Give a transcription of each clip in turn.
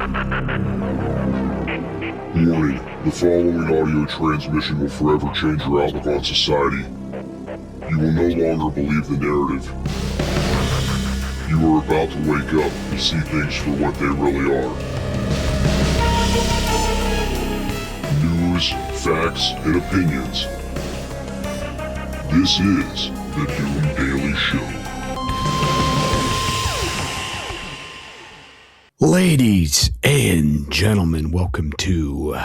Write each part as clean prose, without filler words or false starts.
Warning, the following audio transmission will forever change your outlook on society. You will no longer believe the narrative. You are about to wake up and see things for what they really are. News, facts, and opinions. This is the Doom Daily Show. Ladies and gentlemen, welcome to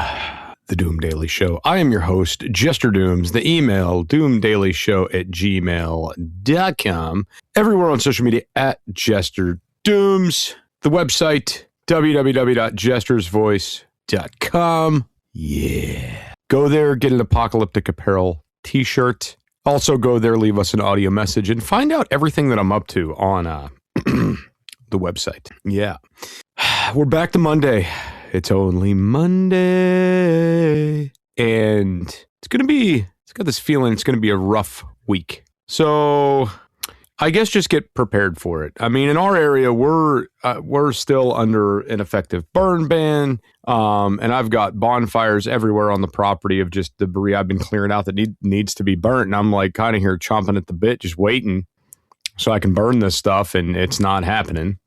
the Doom Daily Show. I am your host, Jester Dooms. The email, doomdailyshow@gmail.com. Everywhere on social media at Jester Dooms. The website, www.jestersvoice.com. Yeah. Go there, get an Apocalyptic Apparel t-shirt. Also go there, leave us an audio message, and find out everything that I'm up to on the website. Yeah. We're back to Monday. It's only Monday. And it's got this feeling it's going to be a rough week. So I guess just get prepared for it. I mean, in our area, we're still under an effective burn ban. And I've got bonfires everywhere on the property of just debris I've been clearing out that needs to be burnt. And I'm like kind of here chomping at the bit, just waiting so I can burn this stuff. And it's not happening.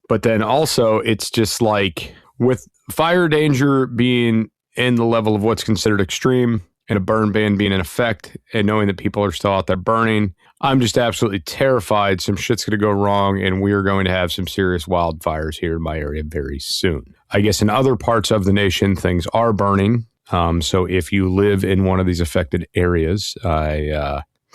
But then also it's just like with fire danger being in the level of what's considered extreme and a burn ban being in effect and knowing that people are still out there burning, I'm just absolutely terrified some shit's going to go wrong and we're going to have some serious wildfires here in my area very soon. I guess in other parts of the nation, things are burning. So if you live in one of these affected areas,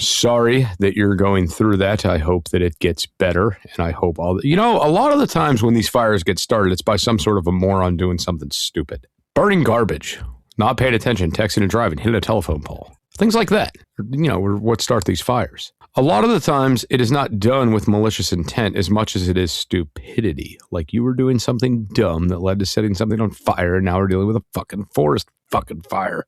sorry that you're going through that. I hope that it gets better. And I hope a lot of the times when these fires get started, it's by some sort of a moron doing something stupid. Burning garbage, not paying attention, texting and driving, hitting a telephone pole. Things like that, what start these fires. A lot of the times it is not done with malicious intent as much as it is stupidity. Like you were doing something dumb that led to setting something on fire. And now we're dealing with a fucking forest fucking fire.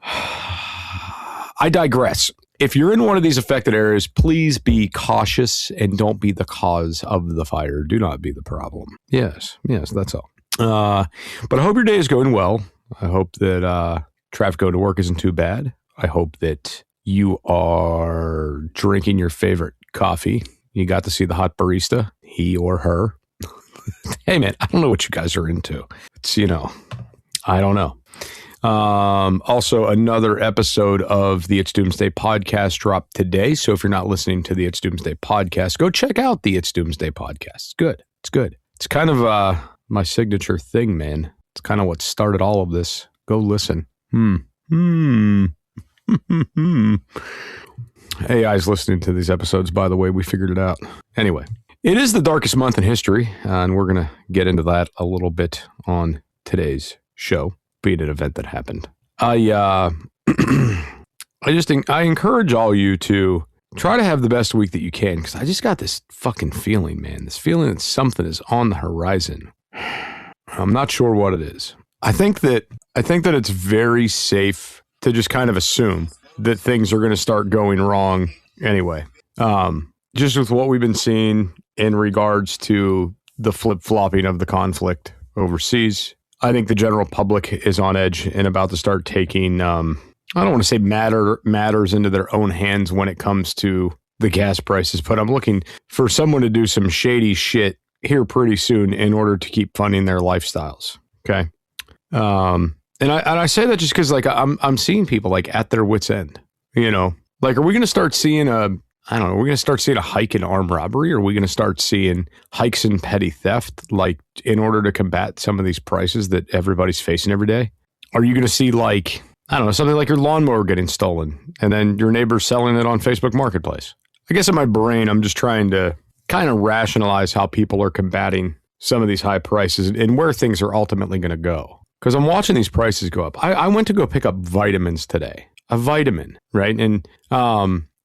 I digress. If you're in one of these affected areas, please be cautious and don't be the cause of the fire. Do not be the problem. Yes, that's all. But I hope your day is going well. I hope that traffic going to work isn't too bad. I hope that you are drinking your favorite coffee. You got to see the hot barista, he or her. Hey, man, I don't know what you guys are into. It's, I don't know. Also, another episode of the It's Doomsday podcast dropped today. So if you're not listening to the It's Doomsday podcast, go check out the It's Doomsday podcast. It's good. It's good. It's kind of my signature thing, man. It's kind of what started all of this. Go listen. AI's listening to these episodes, by the way. We figured it out. Anyway, it is the darkest month in history, and we're going to get into that a little bit on today's show. Being an event that happened. I encourage all you to try to have the best week that you can, because I just got this fucking feeling, man. This feeling that something is on the horizon. I'm not sure what it is. I think that it's very safe to just kind of assume that things are going to start going wrong anyway. Just with what we've been seeing in regards to the flip-flopping of the conflict overseas. I think the general public is on edge and about to start taking, I don't want to say matters into their own hands when it comes to the gas prices, but I'm looking for someone to do some shady shit here pretty soon in order to keep funding their lifestyles. Okay. And I say that just because I'm seeing people like at their wits' end, are we going to start seeing we're going to start seeing a hike in armed robbery, or are we going to start seeing hikes in petty theft, in order to combat some of these prices that everybody's facing every day? Are you going to see something like your lawnmower getting stolen and then your neighbor selling it on Facebook Marketplace? I guess in my brain, I'm just trying to kind of rationalize how people are combating some of these high prices and where things are ultimately going to go. Because I'm watching these prices go up. I went to go pick up vitamins today. A vitamin, right? And,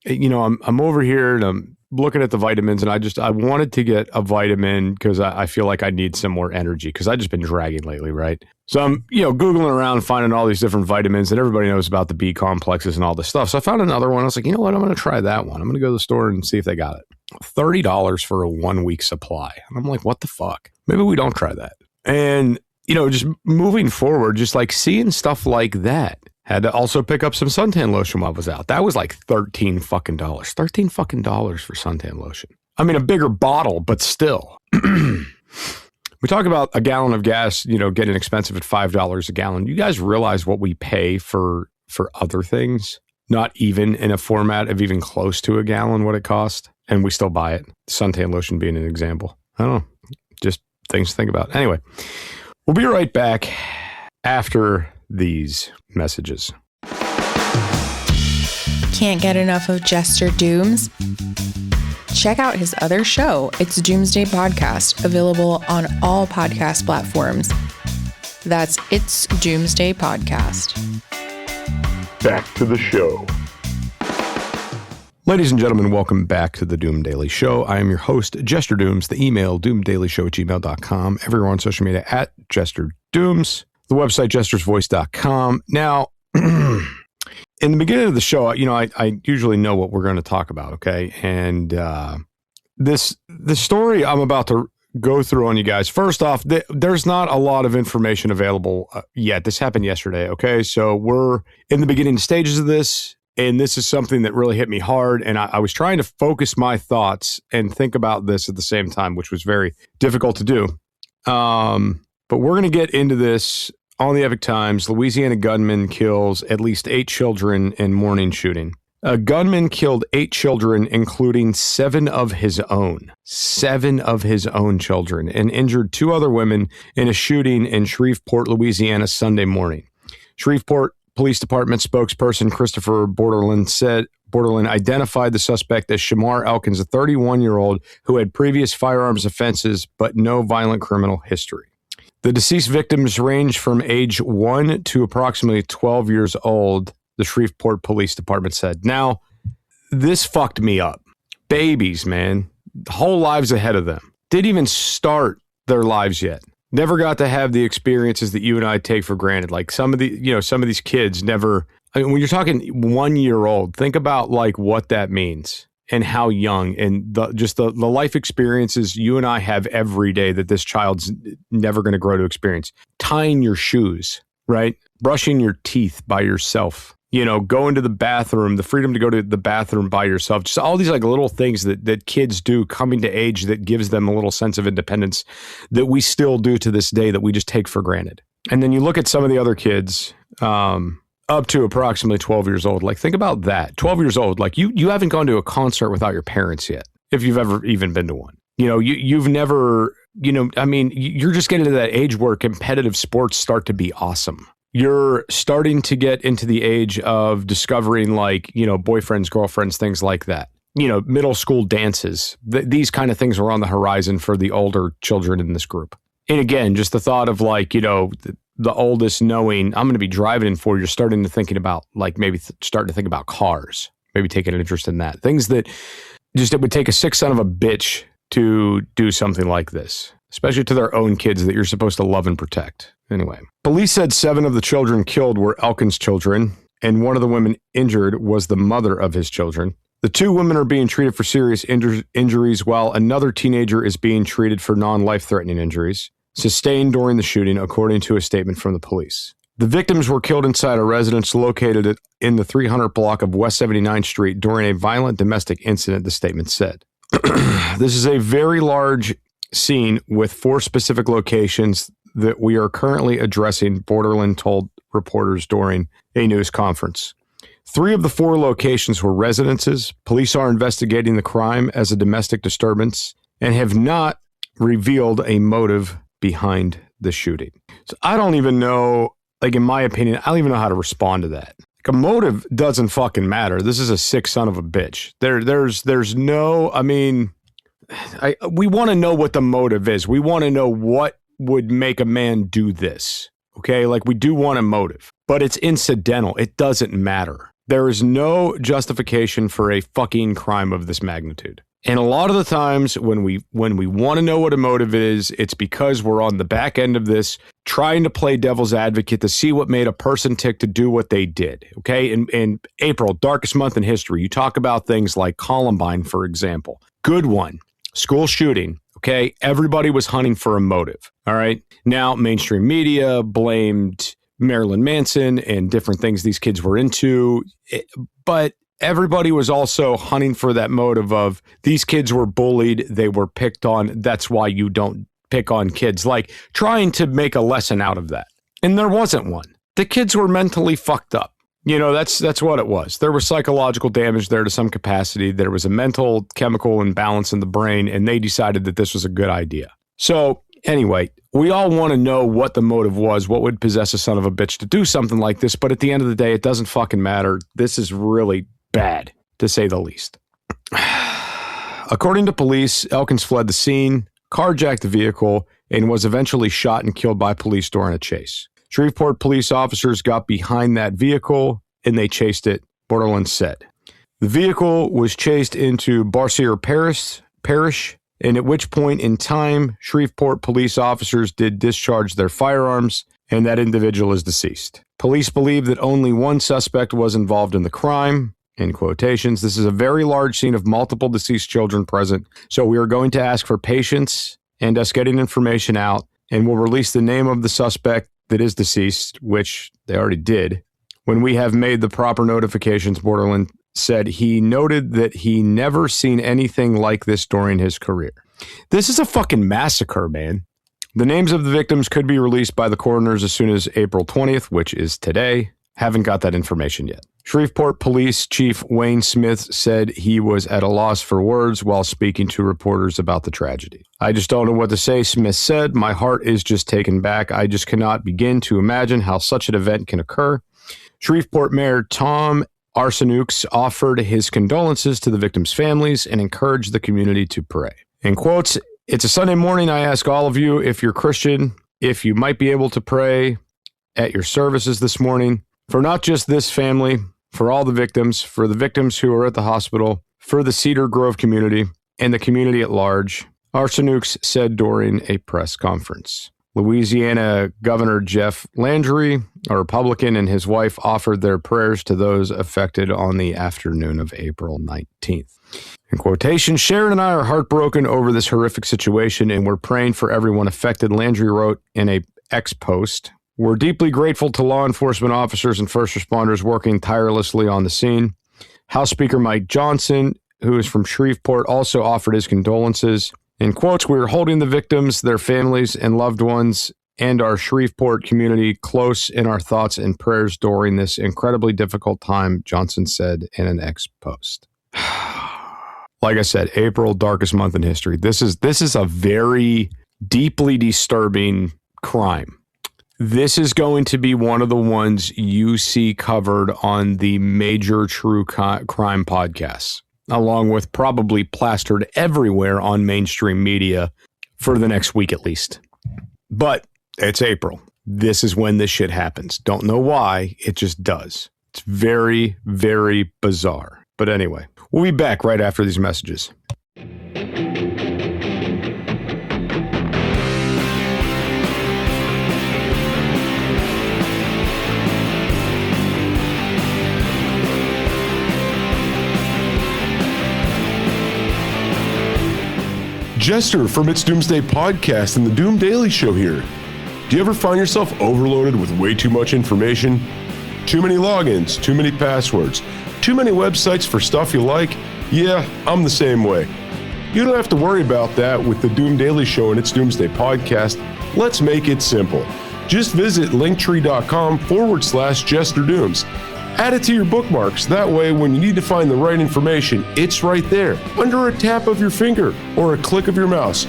I'm over here and I'm looking at the vitamins, and I wanted to get a vitamin because I feel like I need some more energy because I've just been dragging lately, right? So I'm, Googling around, finding all these different vitamins, and everybody knows about the B complexes and all this stuff. So I found another one. I was like, you know what? I'm going to try that one. I'm going to go to the store and see if they got it. $30 for a 1 week supply. And I'm like, what the fuck? Maybe we don't try that. And, just moving forward, just like seeing stuff like that. Had to also pick up some suntan lotion while I was out. That was like $13 fucking dollars. $13 fucking dollars for suntan lotion. I mean, a bigger bottle, but still. We talk about a gallon of gas, getting expensive at $5 a gallon. You guys realize what we pay for other things? Not even in a format of even close to a gallon what it costs, and we still buy it. Suntan lotion being an example. I don't know. Just things to think about. Anyway, we'll be right back after these messages. Can't get enough of Jester Dooms? Check out his other show, It's Doomsday Podcast, available on all podcast platforms. That's It's Doomsday Podcast. Back to the show. Ladies and gentlemen, welcome back to the Doom Daily Show. I am your host, Jester Dooms. The email, doomdailyshow@gmail.com. Everywhere on social media at Jester Dooms. The website, jestersvoice.com. Now, in the beginning of the show, I usually know what we're going to talk about, okay? And the story I'm about to go through on you guys, first off, there's not a lot of information available yet. This happened yesterday, okay? So we're in the beginning stages of this, and this is something that really hit me hard, and I was trying to focus my thoughts and think about this at the same time, which was very difficult to do. But we're going to get into this on the Epic Times. Louisiana gunman kills at least 8 children in morning shooting. A gunman killed 8 children, including 7 of his own. 7 of his own children, and injured 2 other women in a shooting in Shreveport, Louisiana, Sunday morning. Shreveport Police Department spokesperson Christopher Borderland identified the suspect as Shamar Elkins, a 31-year-old who had previous firearms offenses but no violent criminal history. The deceased victims range from age 1 to approximately 12 years old, the Shreveport Police Department said. Now, this fucked me up. Babies, man. Whole lives ahead of them. Didn't even start their lives yet. Never got to have the experiences that you and I take for granted. Like some of these kids never, when you're talking 1-year-old, think about like what that means. And how young and the life experiences you and I have every day that this child's never going to grow to experience. Tying your shoes, right? Brushing your teeth by yourself, going to the bathroom, the freedom to go to the bathroom by yourself. Just all these like little things that kids do coming to age that gives them a little sense of independence that we still do to this day that we just take for granted. And then you look at some of the other kids, up to approximately 12 years old. Like, think about that. 12 years old. Like, you haven't gone to a concert without your parents yet, if you've ever even been to one. You've never, you're just getting to that age where competitive sports start to be awesome. You're starting to get into the age of discovering, like, boyfriends, girlfriends, things like that. Middle school dances. These kind of things are on the horizon for the older children in this group. And again, just the thought of, like, the oldest knowing I'm going to be driving in 4 years, starting to thinking about like maybe starting to think about cars, maybe taking an interest in that. Things that just it would take a sick son of a bitch to do something like this, especially to their own kids that you're supposed to love and protect. Anyway, police said 7 of the children killed were Elkins' children, and one of the women injured was the mother of his children. The 2 women are being treated for serious injuries, while another teenager is being treated for non-life-threatening injuries sustained during the shooting, according to a statement from the police. The victims were killed inside a residence located in the 300 block of West 79th Street during a violent domestic incident, the statement said. This is a very large scene with 4 specific locations that we are currently addressing, Borderland told reporters during a news conference. 3 of the 4 locations were residences. Police are investigating the crime as a domestic disturbance and have not revealed a motive behind the shooting. So I don't even know, like, in my opinion, I don't even know how to respond to that. Like, a motive doesn't fucking matter. This is a sick son of a bitch. There's no, we want to know what the motive is. We want to know what would make a man do this. Okay? Like, we do want a motive, but it's incidental. It doesn't matter. There is no justification for a fucking crime of this magnitude. And a lot of the times when we want to know what a motive is, it's because we're on the back end of this trying to play devil's advocate to see what made a person tick to do what they did. Okay. In April, darkest month in history, you talk about things like Columbine, for example. Good one. School shooting. Okay. Everybody was hunting for a motive. All right. Now, mainstream media blamed Marilyn Manson and different things these kids were into. But everybody was also hunting for that motive of these kids were bullied. They were picked on. That's why you don't pick on kids. Like trying to make a lesson out of that. And there wasn't one. The kids were mentally fucked up. You know, that's what it was. There was psychological damage there to some capacity. There was a mental chemical imbalance in the brain, and they decided that this was a good idea. So anyway, we all want to know what the motive was, what would possess a son of a bitch to do something like this. But at the end of the day, it doesn't fucking matter. This is really bad, to say the least. According to police, Elkins fled the scene, carjacked the vehicle, and was eventually shot and killed by police during a chase. Shreveport police officers got behind that vehicle and they chased it, Borderland said. The vehicle was chased into Barcier Parish, and at which point in time, Shreveport police officers did discharge their firearms, and that individual is deceased. Police believe that only one suspect was involved in the crime, in quotations. This is a very large scene of multiple deceased children present, so we are going to ask for patience and us getting information out, and we'll release the name of the suspect that is deceased, which they already did, when we have made the proper notifications. Borderland said he noted that he never seen anything like this during his career. This is a fucking massacre, man. The names of the victims could be released by the coroners as soon as April 20th, which is today. Haven't got that information yet. Shreveport Police Chief Wayne Smith said he was at a loss for words while speaking to reporters about the tragedy. I just don't know what to say, Smith said. My heart is just taken back. I just cannot begin to imagine how such an event can occur. Shreveport Mayor Tom Arsenault offered his condolences to the victims' families and encouraged the community to pray. In quotes, it's a Sunday morning. I ask all of you, if you're Christian, if you might be able to pray at your services this morning for not just this family, for all the victims, for the victims who are at the hospital, for the Cedar Grove community, and the community at large, Arsenault said during a press conference. Louisiana Governor Jeff Landry, a Republican, and his wife offered their prayers to those affected on the afternoon of April 19th. In quotation, Sharon and I are heartbroken over this horrific situation, and we're praying for everyone affected, Landry wrote in a X post. We're deeply grateful to law enforcement officers and first responders working tirelessly on the scene. House Speaker Mike Johnson, who is from Shreveport, also offered his condolences. In quotes, we are holding the victims, their families, and loved ones, and our Shreveport community close in our thoughts and prayers during this incredibly difficult time, Johnson said in an X post. Like I said, April, darkest month in history. This is a very deeply disturbing crime. This is going to be one of the ones you see covered on the major true crime podcasts, along with probably plastered everywhere on mainstream media for the next week at least. But it's April. This is when this shit happens. Don't know why, it just does. It's very, very bizarre. But anyway, we'll be back right after these messages. Jester from It's Doomsday Podcast and the Doom Daily Show here. Do you ever find yourself overloaded with way too much information? Too many logins, too many passwords, too many websites for stuff you like? Yeah, I'm the same way. You don't have to worry about that with the Doom Daily Show and It's Doomsday Podcast. Let's make it simple. Just visit linktree.com/JesterDooms. Add it to your bookmarks. That way, when you need to find the right information, it's right there, under a tap of your finger or a click of your mouse.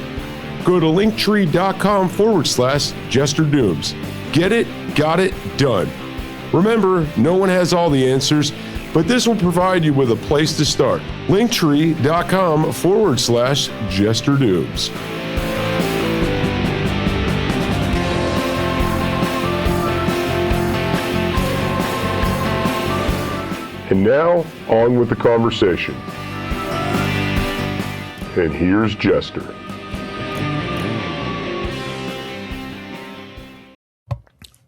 Go to linktree.com/JesterDooms. Get it, got it, done. Remember, no one has all the answers, but this will provide you with a place to start. Linktree.com/JesterDooms. And now, on with the conversation. And here's Jester.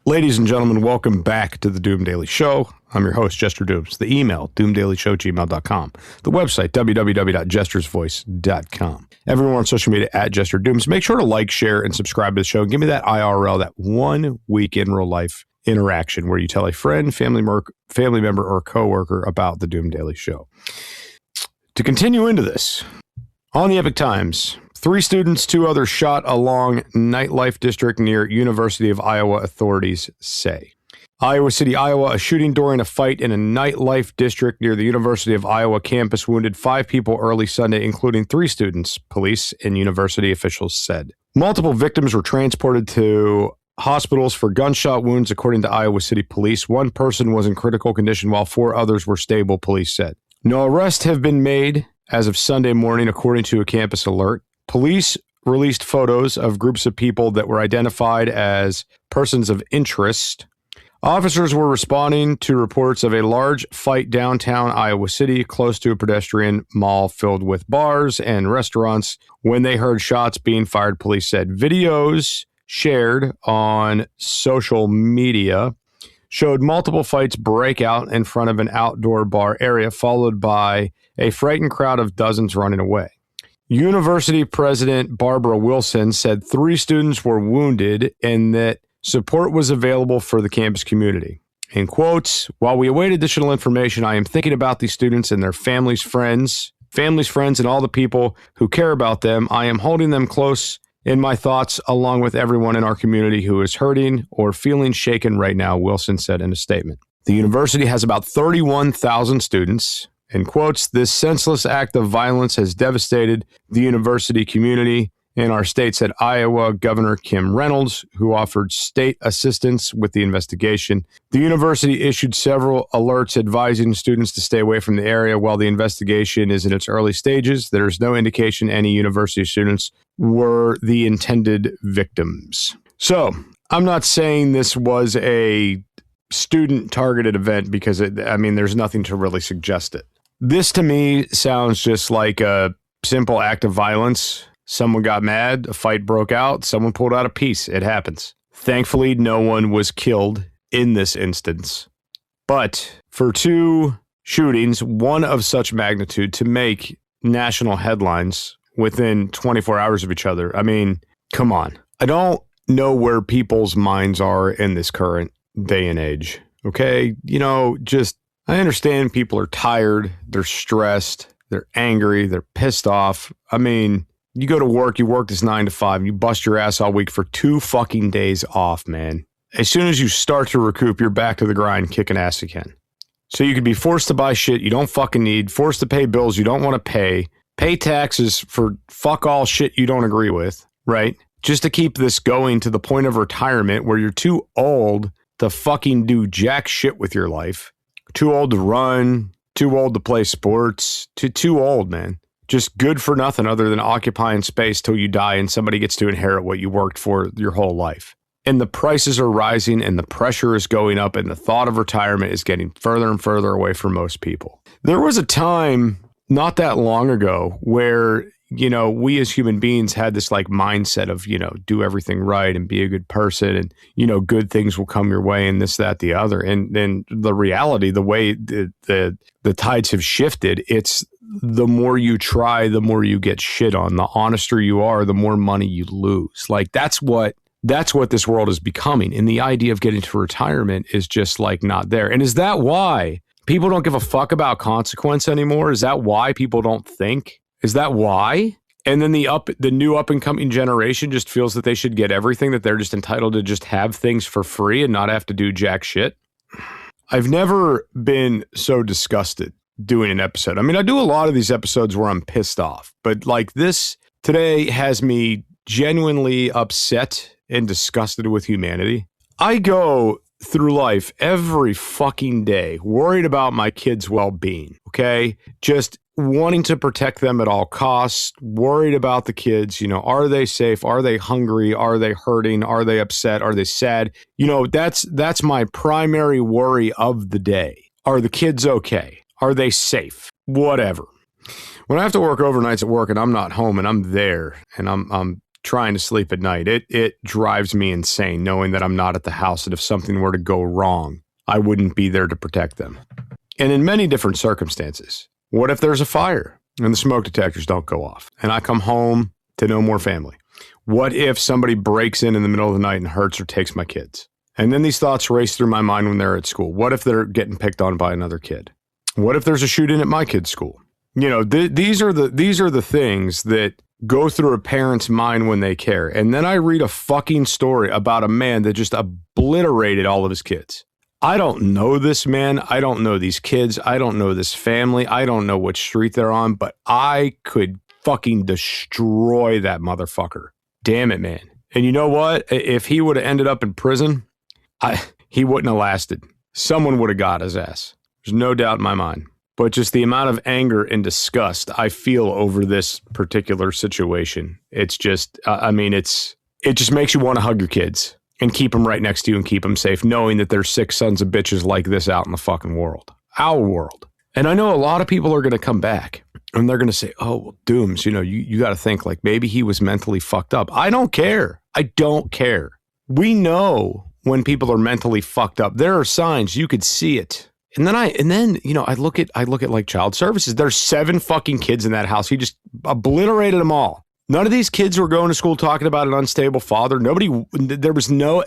Ladies and gentlemen, welcome back to the Doom Daily Show. I'm your host, Jester Dooms. The email, doomdailyshow@gmail.com. The website, www.jestersvoice.com. Everyone on social media at Jester Dooms. Make sure to like, share, and subscribe to the show. Give me that IRL, that 1 week in real life interaction where you tell a friend, family member, or coworker about the Doom Daily Show. To continue into this, on the Epic Times, 3 students, 2 others shot along nightlife district near University of Iowa, authorities say. Iowa City, Iowa, a shooting during a fight in a nightlife district near the University of Iowa campus wounded 5 people early Sunday, including 3 students, police and university officials said. Multiple victims were transported to hospitals for gunshot wounds, according to Iowa City Police. 1 person was in critical condition while 4 others were stable, police said. No arrests have been made as of Sunday morning, according to a campus alert. Police released photos of groups of people that were identified as persons of interest. Officers were responding to reports of a large fight downtown Iowa City, close to a pedestrian mall filled with bars and restaurants, when they heard shots being fired, police said. Videos shared on social media showed multiple fights break out in front of an outdoor bar area, followed by a frightened crowd of dozens running away. University President Barbara Wilson said 3 students were wounded and that support was available for the campus community. In quotes, while we await additional information, I am thinking about these students and their families, friends, and all the people who care about them. I am holding them close in my thoughts, along with everyone in our community who is hurting or feeling shaken right now, Wilson said in a statement. The university has about 31,000 students. In quotes, this senseless act of violence has devastated the university community in our state, said Iowa Governor Kim Reynolds, who offered state assistance with the investigation. The university issued several alerts advising students to stay away from the area while the investigation is in its early stages. There is no indication any university students were the intended victims. So, I'm not saying this was a student-targeted event because, there's nothing to really suggest it. This, to me, sounds just like a simple act of violence. Someone got mad, a fight broke out, someone pulled out a piece. It happens. Thankfully, no one was killed in this instance. But for 2 shootings, one of such magnitude, to make national headlines within 24 hours of each other, come on. I don't know where people's minds are in this current day and age. Okay? I understand people are tired, they're stressed, they're angry, they're pissed off. You go to work, you work this 9 to 5, you bust your ass all week for 2 fucking days off, man. As soon as you start to recoup, you're back to the grind, kicking ass again. So you could be forced to buy shit you don't fucking need, forced to pay bills you don't want to pay taxes for fuck all shit you don't agree with, right? Just to keep this going to the point of retirement where you're too old to fucking do jack shit with your life. Too old to run, too old to play sports, too old, man. Just good for nothing other than occupying space till you die and somebody gets to inherit what you worked for your whole life. And the prices are rising and the pressure is going up and the thought of retirement is getting further and further away from most people. There was a time not that long ago where, we as human beings had this mindset of, do everything right and be a good person and, good things will come your way and this, that, the other. And then the reality, the way the tides have shifted, it's the more you try, the more you get shit on. The honester you are, the more money you lose. That's what this world is becoming. And the idea of getting to retirement is just not there. And is that why people don't give a fuck about consequence anymore? Is that why people don't think? Is that why? And then the new up and coming generation just feels that they should get everything, that they're just entitled to just have things for free and not have to do jack shit. I've never been so disgusted doing an episode. I do a lot of these episodes where I'm pissed off, but this today has me genuinely upset and disgusted with humanity. I go through life every fucking day worried about my kids' well-being, okay? Just wanting to protect them at all costs, worried about the kids, are they safe? Are they hungry? Are they hurting? Are they upset? Are they sad? That's my primary worry of the day. Are the kids okay? Are they safe? Whatever. When I have to work overnights at work and I'm not home and I'm there and I'm trying to sleep at night. It drives me insane knowing that I'm not at the house, and if something were to go wrong, I wouldn't be there to protect them. And in many different circumstances, what if there's a fire and the smoke detectors don't go off and I come home to no more family? What if somebody breaks in the middle of the night and hurts or takes my kids? And then these thoughts race through my mind when they're at school. What if they're getting picked on by another kid? What if there's a shooting at my kid's school? You know, these are the things that go through a parent's mind when they care. And then I read a fucking story about a man that just obliterated all of his kids. I don't know this man. I don't know these kids. I don't know this family. I don't know which street they're on, but I could fucking destroy that motherfucker. Damn it, man. And you know what? If he would have ended up in prison, he wouldn't have lasted. Someone would have got his ass. There's no doubt in my mind. But just the amount of anger and disgust I feel over this particular situation, it's just, it just makes you want to hug your kids and keep them right next to you and keep them safe, knowing that there's 6 sons of bitches like this out in the fucking world. Our world. And I know a lot of people are going to come back and they're going to say, oh, well, Dooms, you know, you got to think like maybe he was mentally fucked up. I don't care. I don't care. We know when people are mentally fucked up. There are signs. You could see it. And then you know, I look at like child services. There's 7 fucking kids in that house. He just obliterated them all. None of these kids were going to school talking about an unstable father. There was no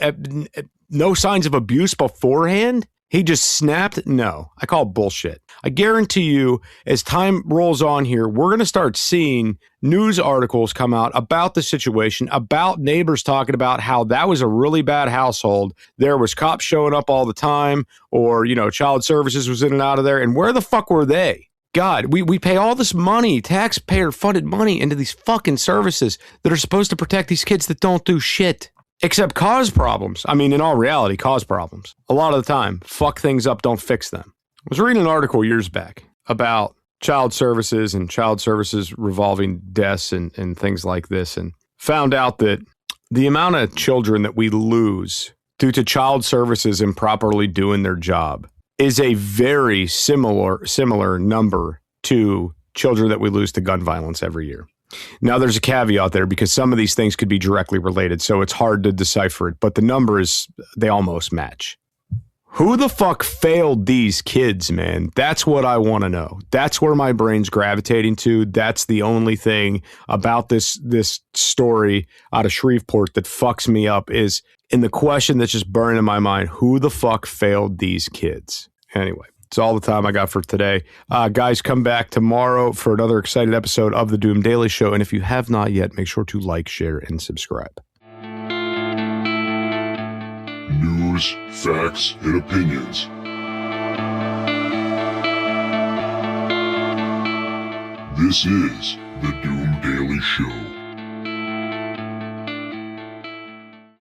signs of abuse beforehand. He just snapped. No, I call it bullshit. I guarantee you, as time rolls on here, we're going to start seeing news articles come out about the situation, about neighbors talking about how that was a really bad household. There was cops showing up all the time, or, you know, child services was in and out of there. And where the fuck were they? God, we pay all this money, taxpayer-funded money, into these fucking services that are supposed to protect these kids that don't do shit. Except cause problems. I mean, in all reality, cause problems. A lot of the time, fuck things up, don't fix them. I was reading an article years back about child services and child services revolving deaths and things like this, and found out that the amount of children that we lose due to child services improperly doing their job is a very similar number to children that we lose to gun violence every year. Now, there's a caveat there because some of these things could be directly related, so it's hard to decipher it, but the numbers, they almost match. Who the fuck failed these kids, man? That's what I want to know. That's where my brain's gravitating to. That's the only thing about this story out of Shreveport that fucks me up is, in the question that's just burning in my mind, who the fuck failed these kids? Anyway. It's all the time I got for today. Guys, come back tomorrow for another exciting episode of the Doom Daily Show. And if you have not yet, make sure to like, share, and subscribe. News, facts, and opinions. This is the Doom Daily Show.